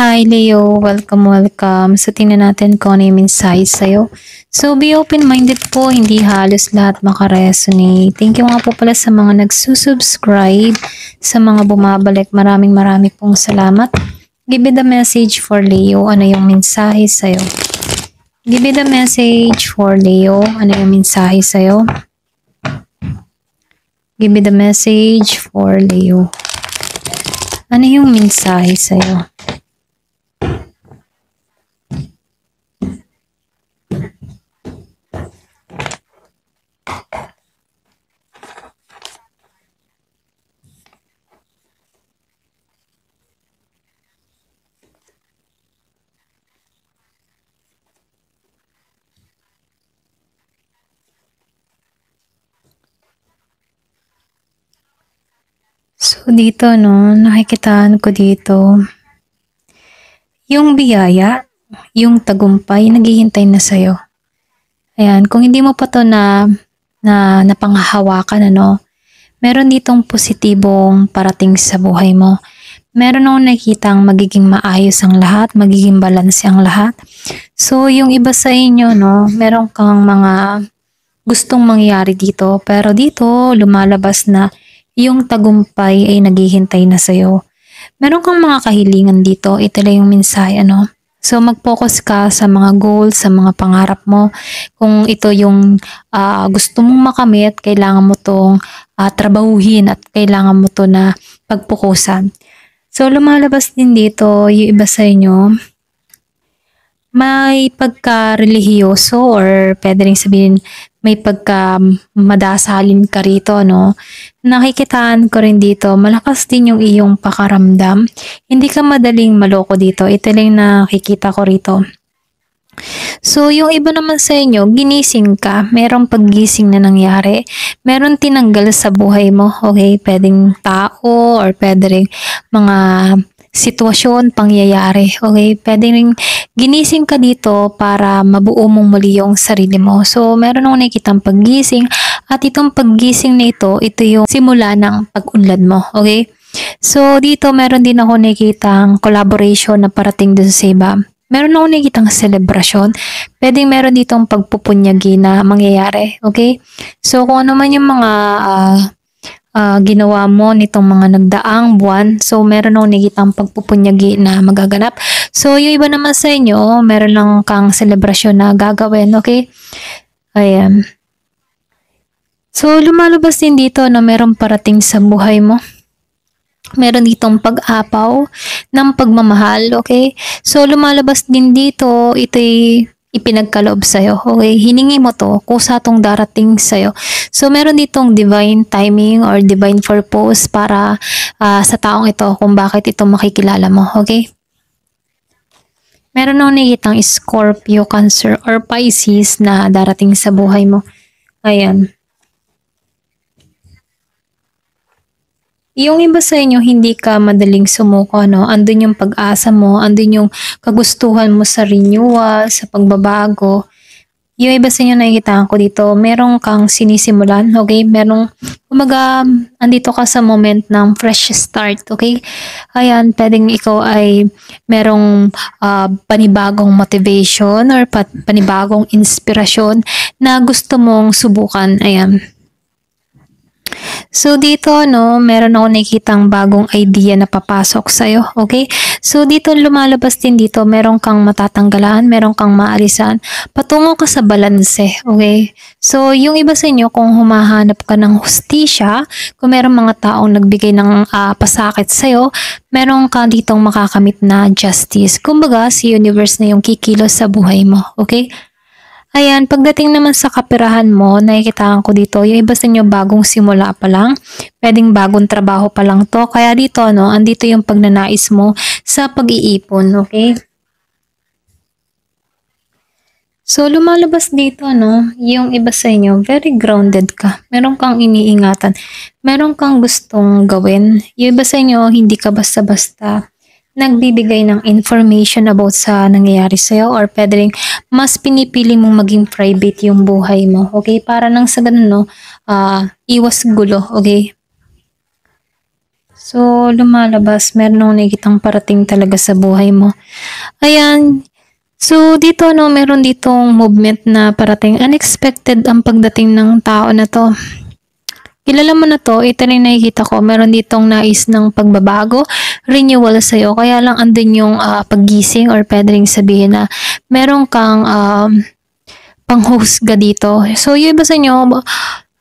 Hi Leo, welcome. So tingnan natin kung ano yung mensahe sa'yo. So be open-minded po, hindi halos lahat makaresonate. Thank you nga po pala sa mga nagsusubscribe, sa mga bumabalik. Maraming pong salamat. Give me the message for Leo. Ano yung mensahe sa'yo? Give me the message for Leo. Ano yung mensahe sa'yo? Give me the message for Leo. Ano yung mensahe sa'yo? So dito nakikitaan ko dito yung biyaya, yung tagumpay naghihintay na sa'yo. Ayan, kung hindi mo pa to na napanghahawakan meron ditong positibong parating sa buhay mo. Meron akong nakikitang magiging maayos ang lahat, magiging balanse ang lahat. So yung iba sa inyo meron kang mga gustong mangyari dito, pero dito lumalabas na yung tagumpay ay naghihintay na sa'yo. Meron kang mga kahilingan dito, ito lang yung mensahe So mag-focus ka sa mga goals, sa mga pangarap mo. Kung ito yung gusto mong makamit, kailangan mo tong trabahuhin at kailangan mo to na pagpukusan. So lumalabas din dito yung iba sa inyo, may pagka-relihiyoso or pwede rin sabihin may pagka-madasalin ka rito, Nakikitaan ko rin dito, malakas din yung iyong pakaramdam. Hindi ka madaling maloko dito. Ito lang nakikita ko rito. So, yung iba naman sa inyo, ginising ka, merong paggising na nangyari, meron tinanggal sa buhay mo, okay? Pwedeng tao or pwede rin mga sitwasyon, pangyayari, okay? Pwede rin ginising ka dito para mabuo mong muli yung sarili mo. So, meron akong nakikitang paggising at itong paggising na ito yung simula ng pag-unlad mo, okay? So, dito meron din ako nakikitang collaboration na parating dun sa iba. Meron akong nakikitang selebrasyon. Pwedeng meron ditong pagpupunyagi na mangyayari, okay? So, kung ano man yung mga ginawa mo nitong mga nagdaang buwan. So, meron akong nakikitang pagpupunyagi na magaganap. So, yung iba naman sa inyo, meron lang kang selebrasyon na gagawin, okay? Ayan. So, lumalabas din dito na meron parating sa buhay mo. Meron ditong pag-apaw ng pagmamahal, okay? So, lumalabas din dito, ito'y ipinagkaloob sa'yo, okay? Hiningi mo to, kusa tong darating sa'yo. So, meron ditong divine timing or divine purpose para sa taong ito kung bakit ito makikilala mo, okay? Meron akong nakikitang Scorpio, Cancer, or Pisces na darating sa buhay mo. Ayan. Yung iba sa inyo, hindi ka madaling sumuko, Andun yung pag-asa mo, andun yung kagustuhan mo sa renewal, sa pagbabago. Yung iba sa inyo nakikita ko dito, merong kang sinisimulan, okay? Merong, kumaga, andito ka sa moment ng fresh start, okay? Ayan, pwedeng ikaw ay merong panibagong motivation or panibagong inspirasyon na gusto mong subukan, ayan. So dito meron ako nakikitang bagong idea na papasok sa'yo, okay? So dito lumalabas din dito, meron kang matatanggalan, meron kang maalisan, patungo ka sa balanse, okay? So yung iba sa inyo, kung humahanap ka ng hustisya, kung meron mga taong nagbigay ng pasakit sa'yo, meron ka ditong makakamit na justice. Kumbaga, si universe na yung kikilos sa buhay mo, okay? Ayan, pagdating naman sa kapirahan mo, nakikitaan ko dito, yung iba sa inyo bagong simula pa lang, pwedeng bagong trabaho pa lang to, kaya dito andito yung pagnanais mo sa pag-iipon, okay? So, lumalabas dito, yung iba sa inyo, very grounded ka, meron kang iniingatan, meron kang gustong gawin, yung iba sa inyo, hindi ka basta-basta nagbibigay ng information about sa nangyayari sa'yo or pwede rin mas pinipili mong maging private yung buhay mo, okay? Para nang sa ganun, iwas gulo, okay? So, lumalabas, meron akong nakikitang parating talaga sa buhay mo. Ayan. So, dito no, meron ditong movement na parating. Unexpected ang pagdating ng tao na to. Kilala mo na to, ito na yung nakikita ko. Meron ditong nais ng pagbabago, renewal sa'yo. Kaya lang andun yung paggising or pwede rin sabihin na meron kang panghusga dito. So, yung iba sa inyo,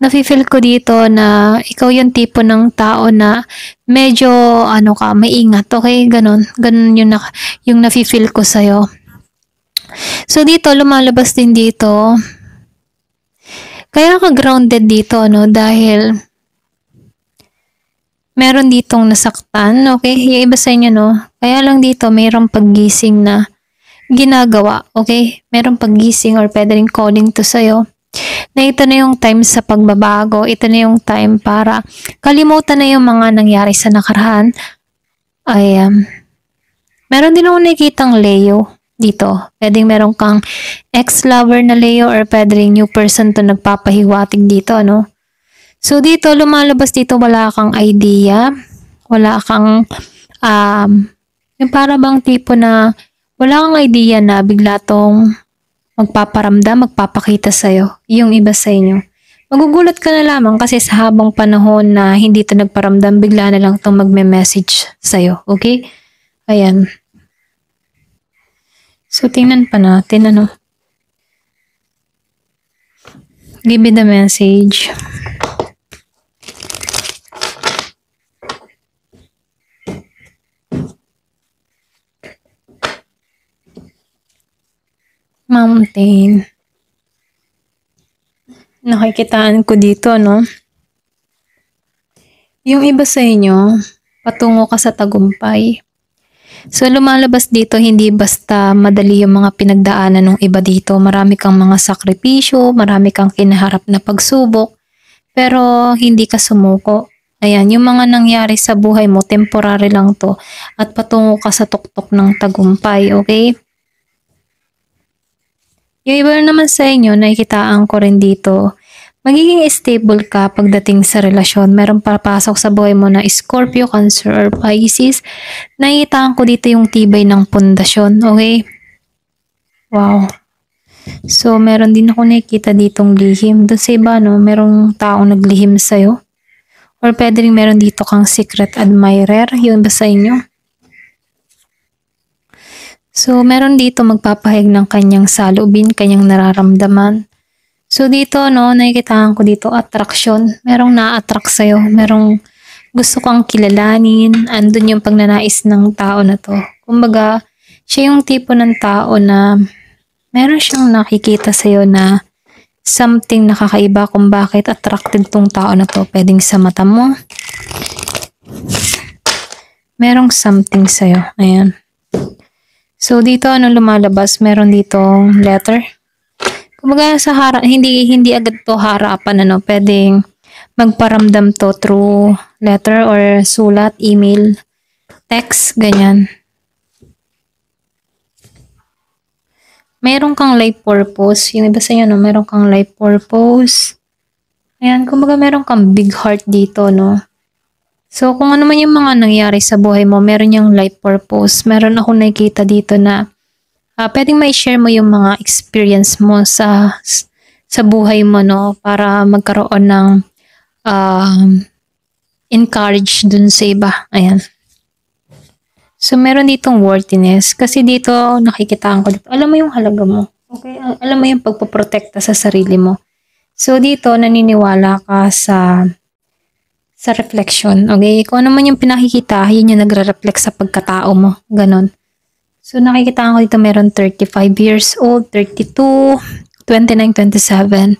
nafe-feel ko dito na ikaw yung tipo ng tao na medyo ano ka, maingat, okay? Ganon. Ganon yung nafe-feel ko sa'yo. So, dito, lumalabas din dito. Kaya ka grounded dito, no? Dahil meron ditong nasaktan, okay? Yung iba sa inyo, no? Kaya lang dito, mayroong paggising na ginagawa, okay? Merong paggising or pwede rin calling to sa'yo na ito na yung time sa pagbabago, ito na yung time para kalimutan na yung mga nangyari sa nakaraan. Ay, meron din ako nakikitang Leo dito. Pwedeng meron kang ex-lover na Leo or pwede rin new person to nagpapahiwatig dito, no? So, dito, lumalabas dito, wala kang idea, wala kang, yung para bang tipo na, wala kang idea na bigla tong magpaparamdam, magpapakita sa'yo, yung iba sa inyo. Magugulat ka na lamang kasi sa habang panahon na hindi ito nagparamdam, bigla na lang itong magme-message sa'yo, okay? Ayan. So, tingnan pa natin, ano. Give me the message. Mountain. Nakikitaan ko dito, no? Yung iba sa inyo, patungo ka sa tagumpay. So, lumalabas dito, hindi basta madali yung mga pinagdaanan ng iba dito. Marami kang mga sakripisyo, marami kang kinaharap na pagsubok, pero hindi ka sumuko. Ayan, yung mga nangyari sa buhay mo, temporary lang to at patungo ka sa tuktok ng tagumpay, okay? Yung iba naman sa inyo, nakikitaan ko rin dito, magiging stable ka pagdating sa relasyon. Meron papasok sa buhay mo na Scorpio, Cancer, or Pisces. Nakikitaan ko dito yung tibay ng pundasyon, okay? Wow. So, meron din ako nakikita ditong lihim. Doon sa iba, no, merong taong naglihim sa'yo. Or pwede rin meron dito kang secret admirer, yung iba sa inyo. So, meron dito magpapahayag ng kanyang salubin, kanyang nararamdaman. So, dito, no, nakikitaan ko dito, attraction. Merong na-attract sa'yo. Merong gusto kang kilalanin. Andun yung pagnanais ng tao na to. Kumbaga, siya yung tipo ng tao na meron siyang nakikita sa'yo na something nakakaiba kung bakit attracted tong tao na to. Pwedeng sa mata mo. Merong something sa'yo. Ayan. So, dito, ano lumalabas? Meron ditong letter. Kumbaga, sa hindi agad to harapan, ano. Pwedeng magparamdam to through letter or sulat, email, text, ganyan. Meron kang life purpose. Yung iba sa inyo, no? Meron kang life purpose. Ayan, kumbaga meron kang big heart dito, no? So, kung ano man yung mga nangyari sa buhay mo, meron yung life purpose. Meron akong nakikita dito na pwedeng may share mo yung mga experience mo sa buhay mo, no? Para magkaroon ng encourage dun sa iba. Ayan. So, meron ditong worthiness. Kasi dito, nakikitaan ko dito. Alam mo yung halaga mo. Okay? Alam mo yung pagpoprotekta sa sarili mo. So, dito, naniniwala ka sa reflection. Okay? Kung ano man yung pinakikita, yun yung nagre-reflect sa pagkatao mo. Ganon. So, nakikita ko dito meron 35 years old, 32, 29, 27.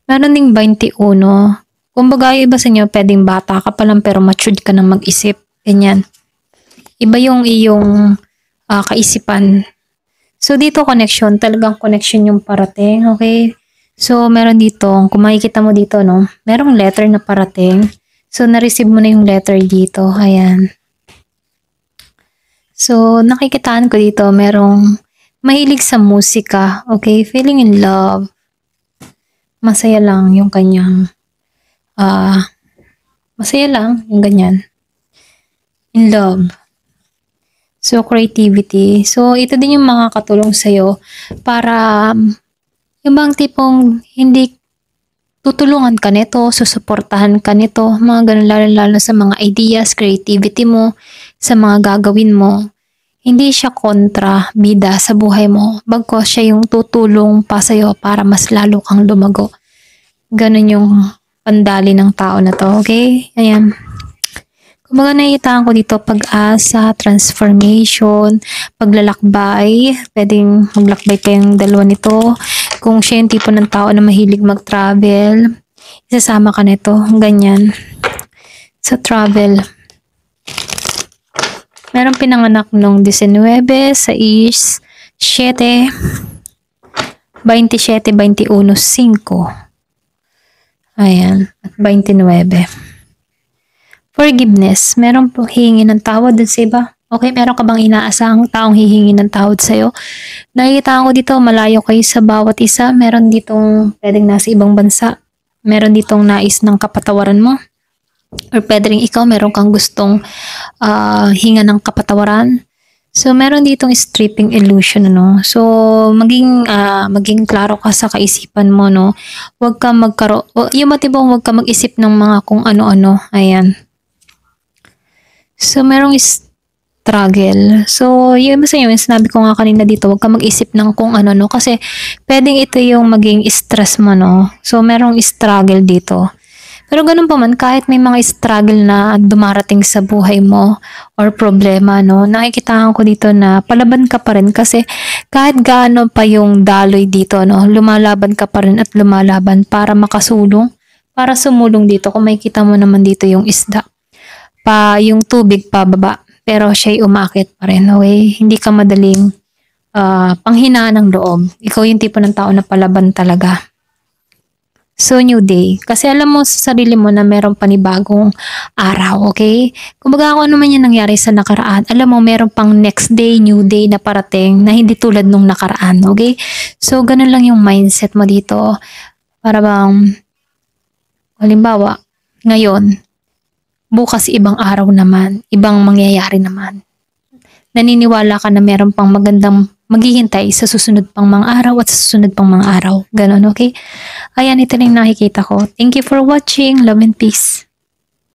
Meron ding 21. Kumbaga, yung iba sa inyo, pwedeng bata ka pa lang pero matured ka na mag-isip. Ganyan. Iba yung iyong kaisipan. So, dito connection. Talagang connection yung parating. Okay? So, meron dito, kung makikita mo dito, no? Merong letter na parating. So, na-receive mo na yung letter dito. Ayan. So, nakikitaan ko dito, merong mahilig sa musika. Okay? Feeling in love. Masaya lang yung kanyang, masaya lang yung ganyan. in love. So, creativity. So, ito din yung mga katulong sa'yo para yung bang tipong hindi tutulungan ka nito, susuportahan ka nito, mga ganun lalo sa mga ideas, creativity mo, sa mga gagawin mo. Hindi siya kontra bida sa buhay mo, bagkus siya yung tutulong pa sa'yo para mas lalo kang lumago. Ganun yung pandali ng tao na to, okay? Ayan. Kumbaga nakikitaan ko dito pag-asa, transformation, paglalakbay. Pwedeng maglakbay kayong dalawa nito. Kung siya yung tipo ng tao na mahilig mag-travel, isasama ka nito. Ganyan. Sa travel. Meron pinanganak nung 19, 6, 7, 27, 21, 5. Ayan. At 29. Forgiveness. Meron po hihingi ng tawad dun sa iba. Okay, meron ka bang inaasahang taong hihingi ng tawad sa'yo? Nakikita ko dito, malayo kayo sa bawat isa. Meron ditong pwedeng nasa ibang bansa. Meron ditong nais ng kapatawaran mo. Or pwedeng ikaw, meron kang gustong hinga ng kapatawaran. So, meron ditong stripping illusion, no? So, maging klaro ka sa kaisipan mo, no? Huwag ka yung matibong huwag ka mag-isip ng mga kung ano-ano. Ayan. So, merong struggle. So, yung sinabi ko nga kanina dito, huwag ka mag-isip ng kung ano, no? Kasi, pwedeng ito yung maging stress mo, no? So, merong struggle dito. Pero ganun pa man, kahit may mga struggle na dumarating sa buhay mo or problema, no? Nakikita ko dito na palaban ka pa rin kasi kahit gaano pa yung daloy dito, no? Lumalaban ka pa rin at lumalaban para makasulong, para sumulong dito. Kung makikita mo naman dito yung isda. Yung tubig pababa, pero siya'y umakit pa rin, okay? Hindi ka madaling panghinaan ng loob. Ikaw yung tipo ng tao na palaban talaga. So, new day. Kasi alam mo sa sarili mo na meron panibagong araw, okay? Kumbaga kung ano man yung nangyari sa nakaraan, alam mo meron pang next day, new day na parating na hindi tulad nung nakaraan, okay? So, ganun lang yung mindset mo dito. Para bang, halimbawa, ngayon, bukas ibang araw naman, ibang mangyayari naman. Naniniwala ka na meron pang magandang maghihintay sa susunod pang mga araw at sa susunod pang mga araw. Ganon, okay? Ayan, ito lang nakikita ko. Thank you for watching. Love and peace.